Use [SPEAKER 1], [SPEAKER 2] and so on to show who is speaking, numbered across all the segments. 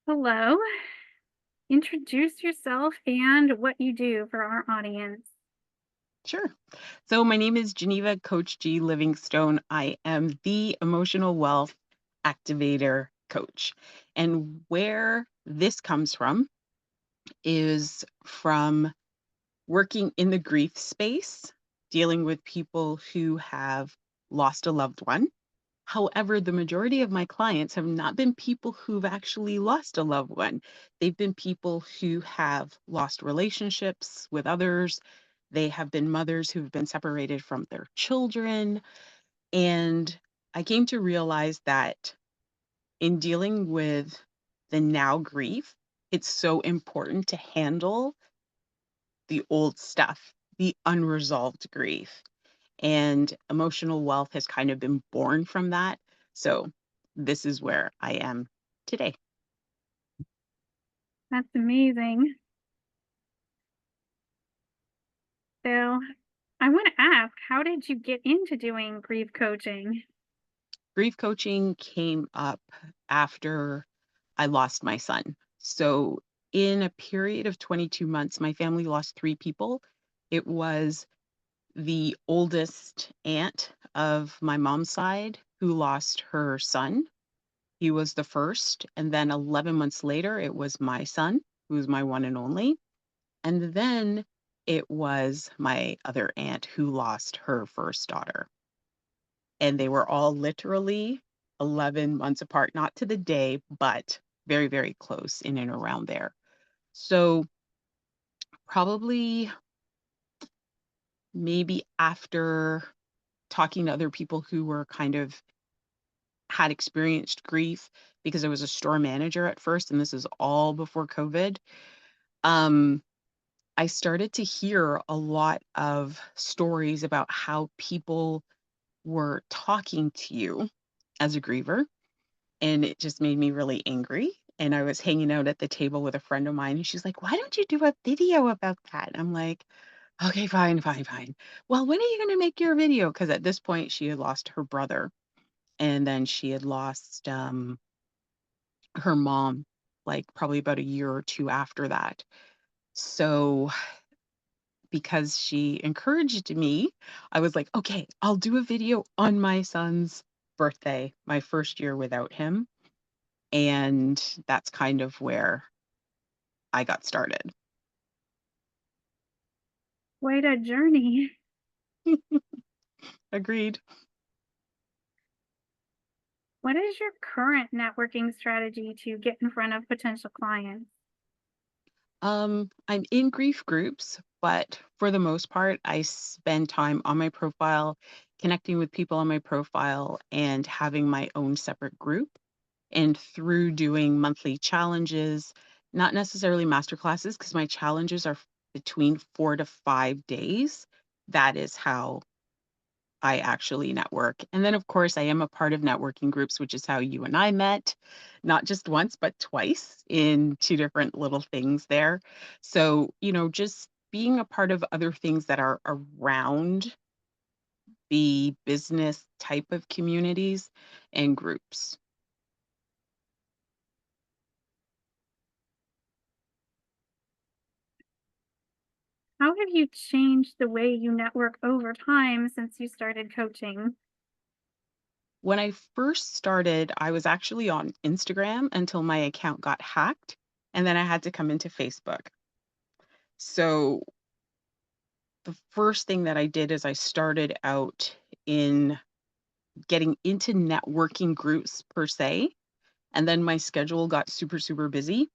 [SPEAKER 1] Hello. Introduce yourself and what you do for our audience.
[SPEAKER 2] Sure. So my name is Geneva Coach G Livingstone. I am the emotional wealth activator coach. And where this comes from is from working in the grief space, dealing with people who have lost a loved one. However, the majority of my clients have not been people who've actually lost a loved one. They've been people who have lost relationships with others. They have been mothers who've been separated from their children. And I came to realize that in dealing with the now grief, it's so important to handle the old stuff, the unresolved grief. And emotional wealth has kind of been born from that. So this is where I am today.
[SPEAKER 1] That's amazing. So, I want to ask, how did you get into doing grief coaching?
[SPEAKER 2] Grief coaching came up after I lost my son. So in a period of 22 months, my family lost three people. It was the oldest aunt of my mom's side who lost her son. He was the first. And then 11 months later, it was my son, who's my one and only. And then it was my other aunt who lost her first daughter. And they were all literally 11 months apart, not to the day, but very, very close in and around there. So, probably maybe after talking to other people who were kind of had experienced grief, because I was a store manager at first, and this is all before COVID. Um, I started to hear a lot of stories about how people were talking to you as a griever, and it just made me really angry. And I was hanging out at the table with a friend of mine, and she's like, "Why don't you do a video about that?" I'm like, "Okay, fine, fine, fine. Well, when are you going to make your video?" Because at this point, she had lost her brother, and then she had lost her mom, like probably about a year or two after that. So because she encouraged me, I was like, "Okay, I'll do a video on my son's birthday, my first year without him." And that's kind of where I got started.
[SPEAKER 1] Quite a journey.
[SPEAKER 2] Agreed.
[SPEAKER 1] What is your current networking strategy to get in front of potential clients?
[SPEAKER 2] I'm in grief groups, but for the most part, I spend time on my profile, connecting with people on my profile, and having my own separate group. And through doing monthly challenges, not necessarily master classes, because my challenges are between 4 to 5 days. That is how I actually network. And then, of course, I am a part of networking groups, which is how you and I met, not just once, but twice in two different little things there. So, just being a part of other things that are around the business type of communities and groups.
[SPEAKER 1] How have you changed the way you network over time since you started coaching?
[SPEAKER 2] When I first started, I was actually on Instagram until my account got hacked, and then I had to come into Facebook. So the first thing that I did is I started out in getting into networking groups per se, and then my schedule got super, super busy.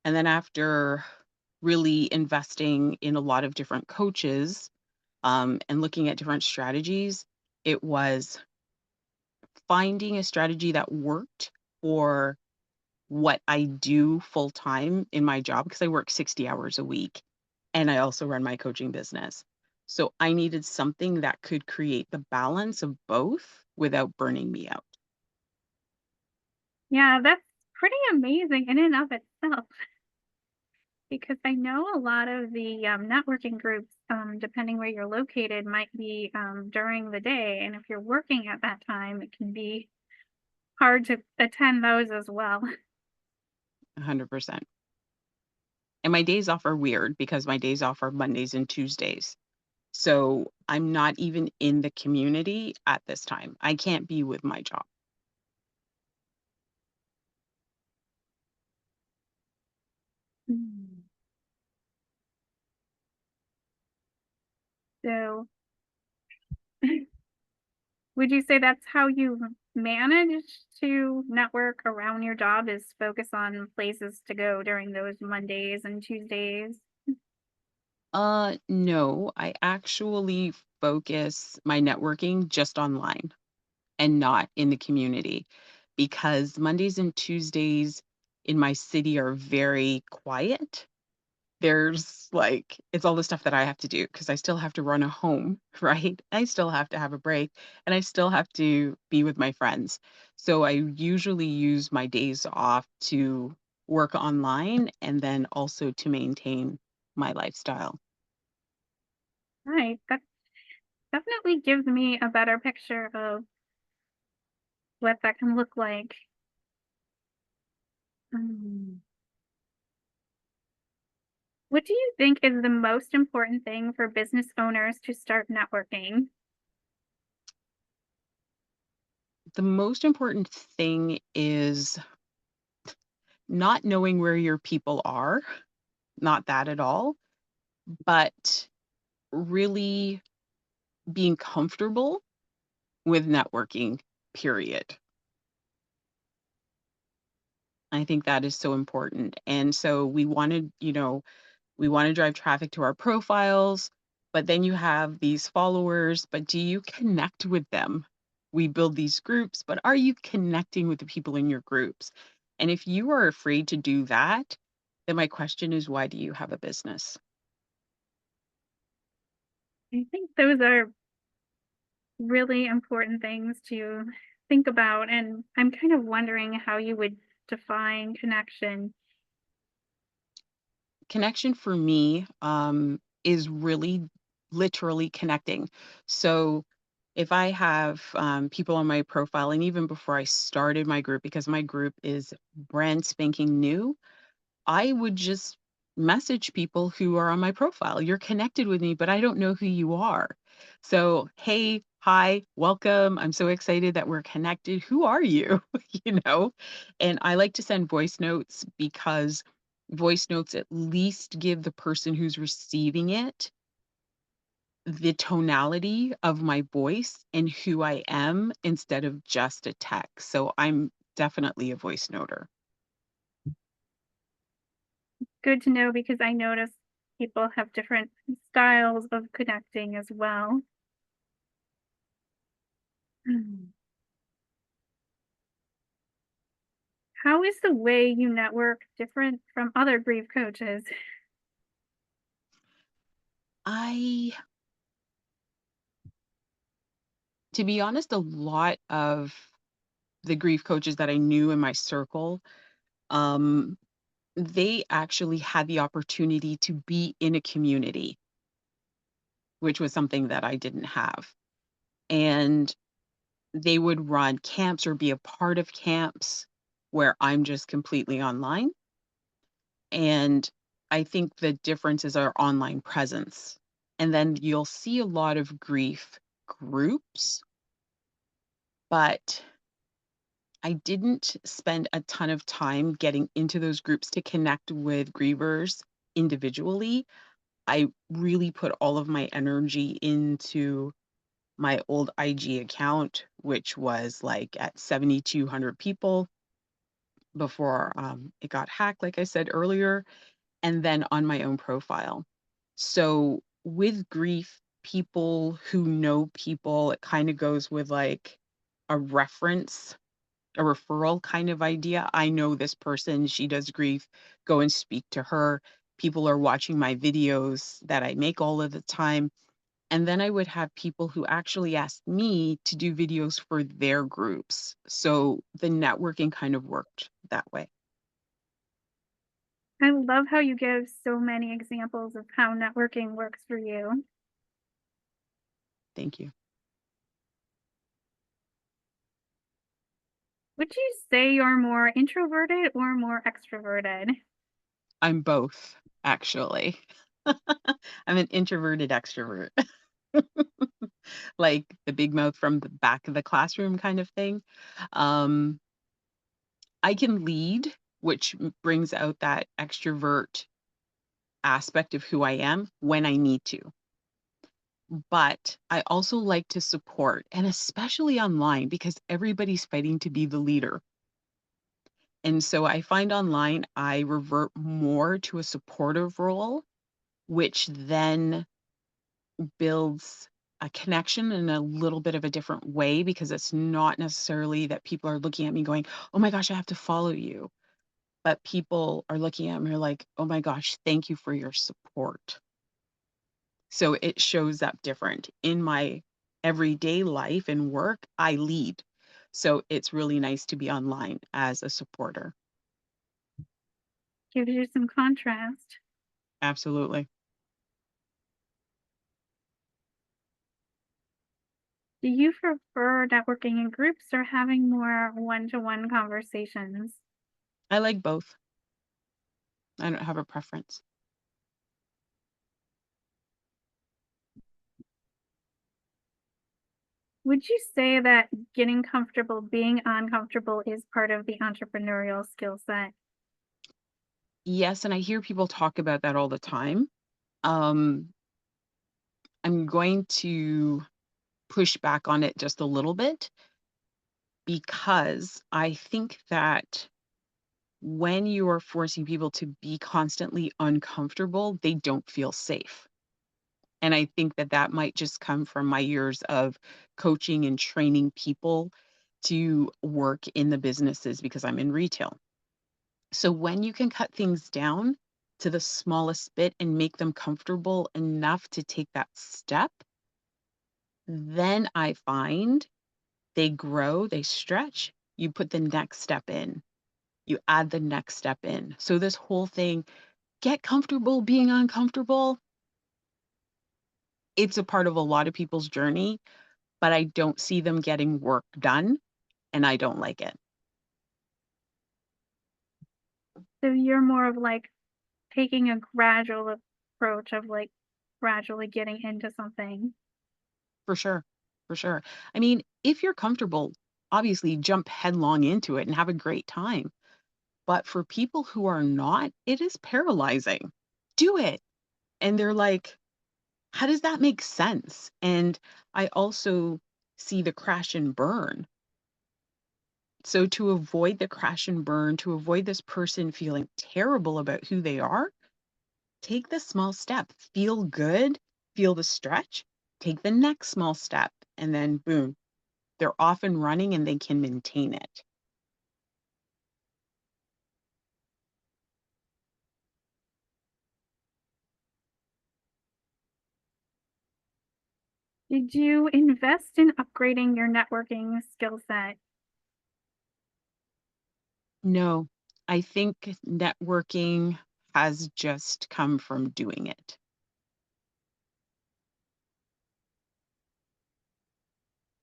[SPEAKER 2] And then after really investing in a lot of different coaches and looking at different strategies, it was finding a strategy that worked for what I do full time in my job because I work 60 hours a week and I also run my coaching business. So I needed something that could create the balance of both without burning me out.
[SPEAKER 1] Yeah, that's pretty amazing in and of itself. Because I know a lot of the networking groups, depending where you're located, might be during the day. And if you're working at that time, it can be hard to attend those as well.
[SPEAKER 2] 100%. And my days off are weird because my days off are Mondays and Tuesdays. So I'm not even in the community at this time. I can't be with my job.
[SPEAKER 1] Mm. So, would you say that's how you manage to network around your job is focus on places to go during those Mondays and Tuesdays?
[SPEAKER 2] No, I actually focus my networking just online and not in the community because Mondays and Tuesdays in my city are very quiet. There's like it's all the stuff that I have to do because I still have to run a home, right? I still have to have a break and I still have to be with my friends. So I usually use my days off to work online and then also to maintain my lifestyle.
[SPEAKER 1] Right. That definitely gives me a better picture of what that can look like. Mm. What do you think is the most important thing for business owners to start networking?
[SPEAKER 2] The most important thing is not knowing where your people are, not that at all, but really being comfortable with networking, period. I think that is so important. And so we wanted, we want to drive traffic to our profiles, but then you have these followers, but do you connect with them? We build these groups, but are you connecting with the people in your groups? And if you are afraid to do that, then my question is, why do you have a business?
[SPEAKER 1] I think those are really important things to think about. And I'm kind of wondering how you would define connection.
[SPEAKER 2] Connection for me is really literally connecting. So if I have people on my profile, and even before I started my group, because my group is brand spanking new, I would just message people who are on my profile. You're connected with me, but I don't know who you are. So, hey, hi, welcome. I'm so excited that we're connected. Who are you? you know? And I like to send voice notes because voice notes at least give the person who's receiving it the tonality of my voice and who I am instead of just a text. So I'm definitely a voice noter.
[SPEAKER 1] Good to know because I notice people have different styles of connecting as well. Mm. How is the way you network different from other grief coaches?
[SPEAKER 2] I To be honest, a lot of the grief coaches that I knew in my circle, um, they actually had the opportunity to be in a community, which was something that I didn't have. And they would run camps or be a part of camps where I'm just completely online. And I think the difference is our online presence. And then you'll see a lot of grief groups, but I didn't spend a ton of time getting into those groups to connect with grievers individually. I really put all of my energy into my old IG account, which was like at 7,200 people before it got hacked, like I said earlier, and then on my own profile. So with grief, people who know people, it kind of goes with like a reference, a referral kind of idea. I know this person, she does grief, go and speak to her. People are watching my videos that I make all of the time. And then I would have people who actually asked me to do videos for their groups. So the networking kind of worked that way.
[SPEAKER 1] I love how you give so many examples of how networking works for you.
[SPEAKER 2] Thank you.
[SPEAKER 1] Would you say you're more introverted or more extroverted?
[SPEAKER 2] I'm both, actually. I'm an introverted extrovert, like the big mouth from the back of the classroom kind of thing. Um, I can lead, which brings out that extrovert aspect of who I am when I need to. But I also like to support, and especially online because everybody's fighting to be the leader. And so I find online I revert more to a supportive role, which then builds a connection in a little bit of a different way because it's not necessarily that people are looking at me going, "Oh my gosh, I have to follow you." But people are looking at me like, "Oh my gosh, thank you for your support." So it shows up different. In my everyday life and work, I lead. So it's really nice to be online as a supporter.
[SPEAKER 1] Gives you some contrast.
[SPEAKER 2] Absolutely.
[SPEAKER 1] Do you prefer networking in groups or having more one-to-one conversations?
[SPEAKER 2] I like both. I don't have a preference.
[SPEAKER 1] Would you say that getting comfortable being uncomfortable is part of the entrepreneurial skill set?
[SPEAKER 2] Yes, and I hear people talk about that all the time. Um, I'm going to push back on it just a little bit because I think that when you are forcing people to be constantly uncomfortable, they don't feel safe. And I think that that might just come from my years of coaching and training people to work in the businesses because I'm in retail. So when you can cut things down to the smallest bit and make them comfortable enough to take that step, then I find they grow, they stretch, you put the next step in, you add the next step in. So this whole thing, get comfortable being uncomfortable, it's a part of a lot of people's journey, but I don't see them getting work done, and I don't like it.
[SPEAKER 1] So you're more of like taking a gradual approach of like gradually getting into something.
[SPEAKER 2] For sure. For sure. I mean, if you're comfortable, obviously jump headlong into it and have a great time. But for people who are not, it is paralyzing. Do it. And they're like, how does that make sense? And I also see the crash and burn. So to avoid the crash and burn, to avoid this person feeling terrible about who they are, take the small step. Feel good, feel the stretch, take the next small step, and then boom, they're off and running and they can maintain it.
[SPEAKER 1] Did you invest in upgrading your networking skill set?
[SPEAKER 2] No, I think networking has just come from doing it.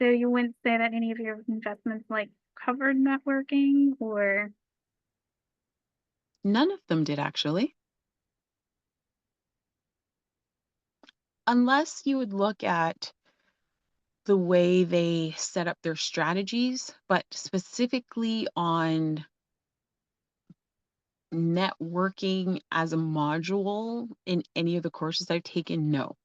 [SPEAKER 1] So you wouldn't say that any of your investments like covered networking or
[SPEAKER 2] None of them did actually, unless you would look at the way they set up their strategies, but specifically on networking as a module in any of the courses I've taken, no.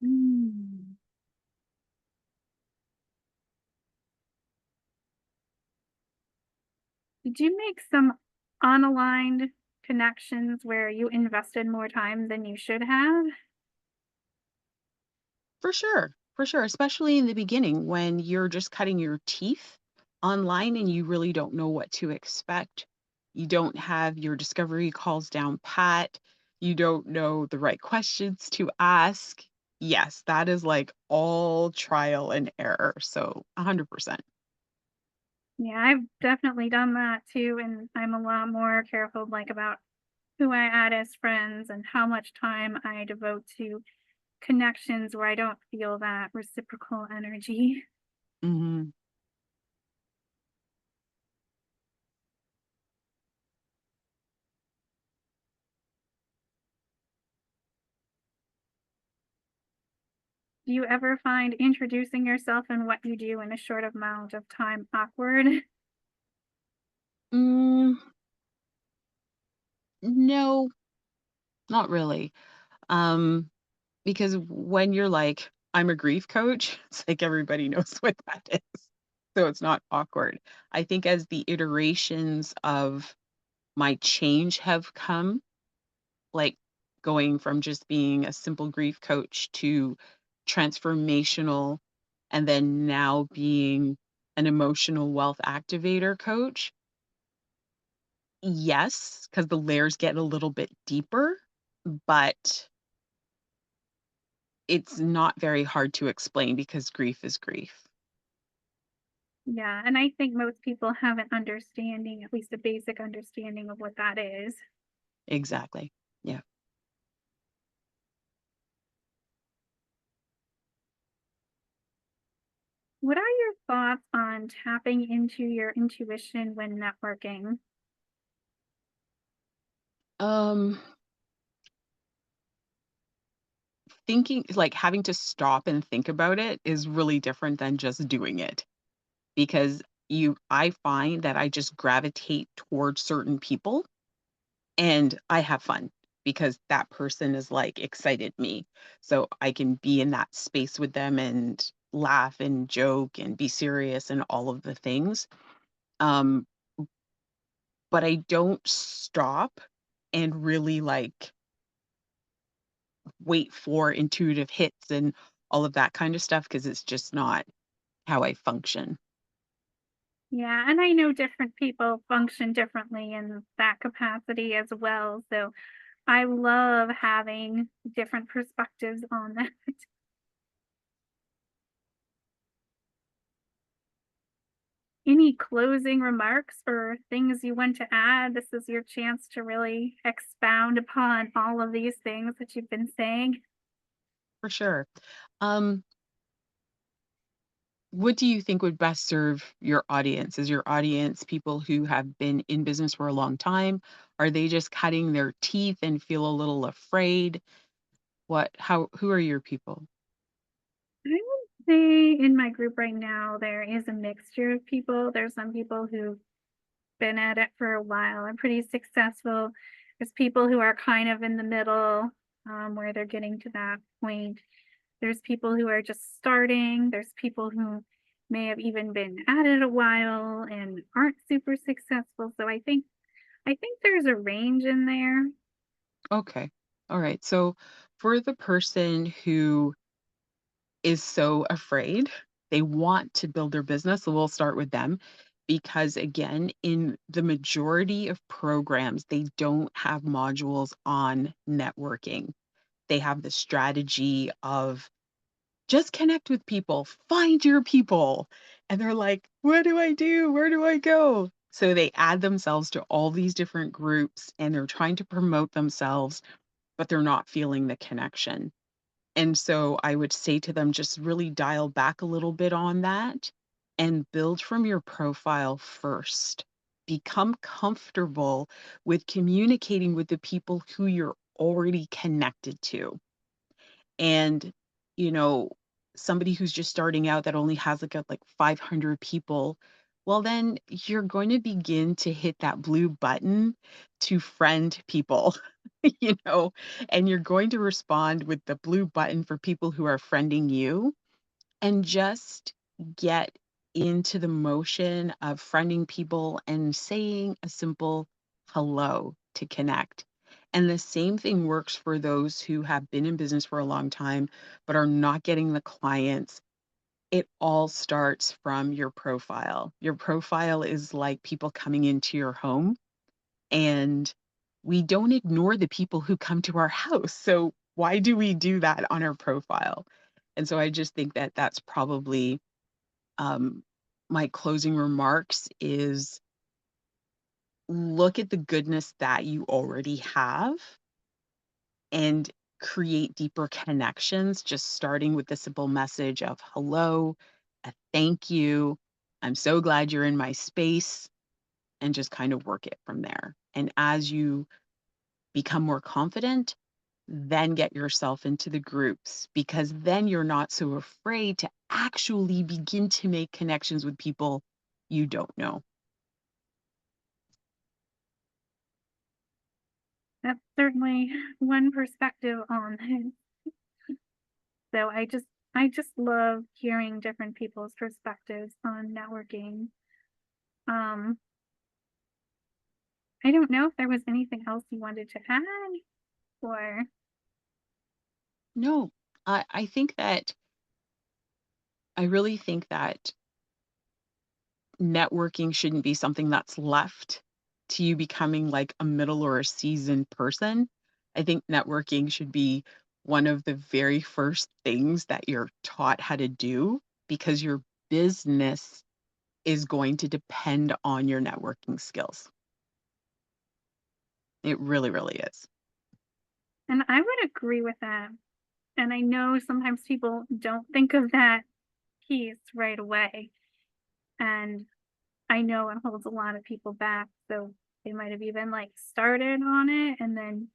[SPEAKER 1] mm. Did you make some unaligned connections where you invested more time than you should have?
[SPEAKER 2] For sure, especially in the beginning when you're just cutting your teeth online and you really don't know what to expect. You don't have your discovery calls down pat. You don't know the right questions to ask. Yes, that is like all trial and error. So 100%.
[SPEAKER 1] Yeah, I've definitely done that too, and I'm a lot more careful like about who I add as friends and how much time I devote to connections where I don't feel that reciprocal energy.
[SPEAKER 2] Mhm.
[SPEAKER 1] Do you ever find introducing yourself and what you do in a short amount of time awkward?
[SPEAKER 2] Mm, no, not really. Um, because when you're like, "I'm a grief coach," it's like everybody knows what that is. So it's not awkward. I think as the iterations of my change have come, like going from just being a simple grief coach to transformational and then now being an emotional wealth activator coach, yes, because the layers get a little bit deeper, but it's not very hard to explain because grief is grief.
[SPEAKER 1] Yeah, and I think most people have an understanding, at least a basic understanding of what that is.
[SPEAKER 2] Exactly. Yeah.
[SPEAKER 1] What are your thoughts on tapping into your intuition when networking?
[SPEAKER 2] Um, Thinking like having to stop and think about it is really different than just doing it because I find that I just gravitate towards certain people and I have fun because that person is like excited me. So I can be in that space with them and laugh and joke and be serious and all of the things. Um, but I don't stop and really like wait for intuitive hits and all of that kind of stuff because it's just not how I function.
[SPEAKER 1] Yeah, and I know different people function differently in that capacity as well. So I love having different perspectives on that. Any closing remarks or things you want to add? This is your chance to really expound upon all of these things that you've been saying.
[SPEAKER 2] For sure. Um, what do you think would best serve your audience? Is your audience people who have been in business for a long time? Are they just cutting their teeth and feel a little afraid? Who are your people?
[SPEAKER 1] I would say in my group right now, there is a mixture of people. There's some people who've been at it for a while and pretty successful. There's people who are kind of in the middle, where they're getting to that point. There's people who are just starting. There's people who may have even been at it a while and aren't super successful. So I think there's a range in there.
[SPEAKER 2] Okay. All right. So for the person who is so afraid, they want to build their business, so we'll start with them because again, in the majority of programs, they don't have modules on networking. They have the strategy of just connect with people, find your people. And they're like, what do I do? Where do I go? So they add themselves to all these different groups and they're trying to promote themselves, but they're not feeling the connection. And so I would say to them, just really dial back a little bit on that and build from your profile first. Become comfortable with communicating with the people who you're already connected to. And, you know, somebody who's just starting out that only has like 500 people, well, then you're going to begin to hit that blue button to friend people, and you're going to respond with the blue button for people who are friending you and just get into the motion of friending people and saying a simple hello to connect. And the same thing works for those who have been in business for a long time but are not getting the clients. It all starts from your profile. Your profile is like people coming into your home, and we don't ignore the people who come to our house. So why do we do that on our profile? And so I just think that that's probably um, my closing remarks is look at the goodness that you already have and create deeper connections, just starting with the simple message of hello, a thank you. I'm so glad you're in my space, and just kind of work it from there. And as you become more confident, then get yourself into the groups because then you're not so afraid to actually begin to make connections with people you don't know.
[SPEAKER 1] That's certainly one perspective on it. So I just love hearing different people's perspectives on networking. Um, I don't know if there was anything else you wanted to add or
[SPEAKER 2] No, I really think that networking shouldn't be something that's left to you becoming like a middle or a seasoned person. I think networking should be one of the very first things that you're taught how to do because your business is going to depend on your networking skills. It really, really is.
[SPEAKER 1] and I would agree with that. And I know sometimes people don't think of that piece right away. And I know it holds a lot of people back. So they might have even like started on it and then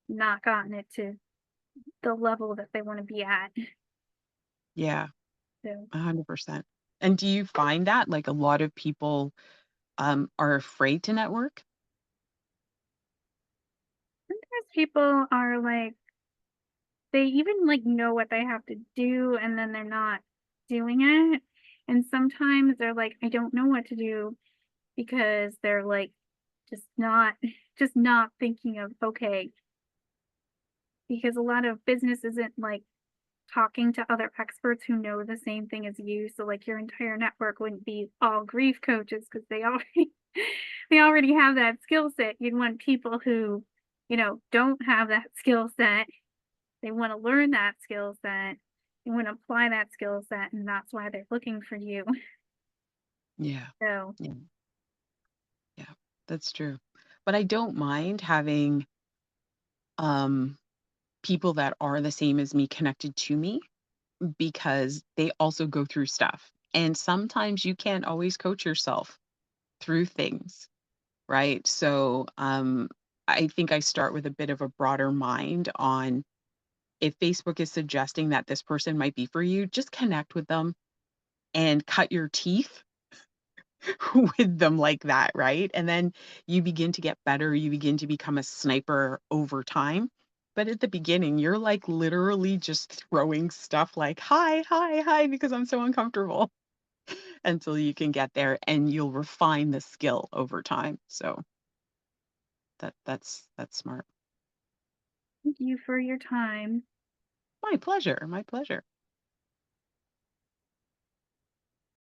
[SPEAKER 1] not gotten it to the level that they want to be at.
[SPEAKER 2] Yeah,
[SPEAKER 1] So
[SPEAKER 2] 100%. And do you find that like a lot of people are afraid to network?
[SPEAKER 1] sometimes people are like, they even like know what they have to do and then they're not doing it. And sometimes they're like, I don't know what to do because they're like just not just not thinking of okay, because a lot of business isn't like talking to other experts who know the same thing as you. So like your entire network wouldn't be all grief coaches because they already they already have that skill set. You'd want people who, don't have that skill set. They want to learn that skill set. They want to apply that skill set, and that's why they're looking for you.
[SPEAKER 2] Yeah.
[SPEAKER 1] So
[SPEAKER 2] Yeah. Yeah. That's true. But I don't mind having um people that are the same as me connected to me because they also go through stuff. And sometimes you can't always coach yourself through things, right? So, I think I start with a bit of a broader mind on if Facebook is suggesting that this person might be for you, just connect with them and cut your teeth with them like that, right? And then you begin to get better, you begin to become a sniper over time. But at the beginning, you're like literally just throwing stuff like, hi, hi, hi, because I'm so uncomfortable until you can get there and you'll refine the skill over time. So that's smart.
[SPEAKER 1] thank you for your time.
[SPEAKER 2] My pleasure. My pleasure.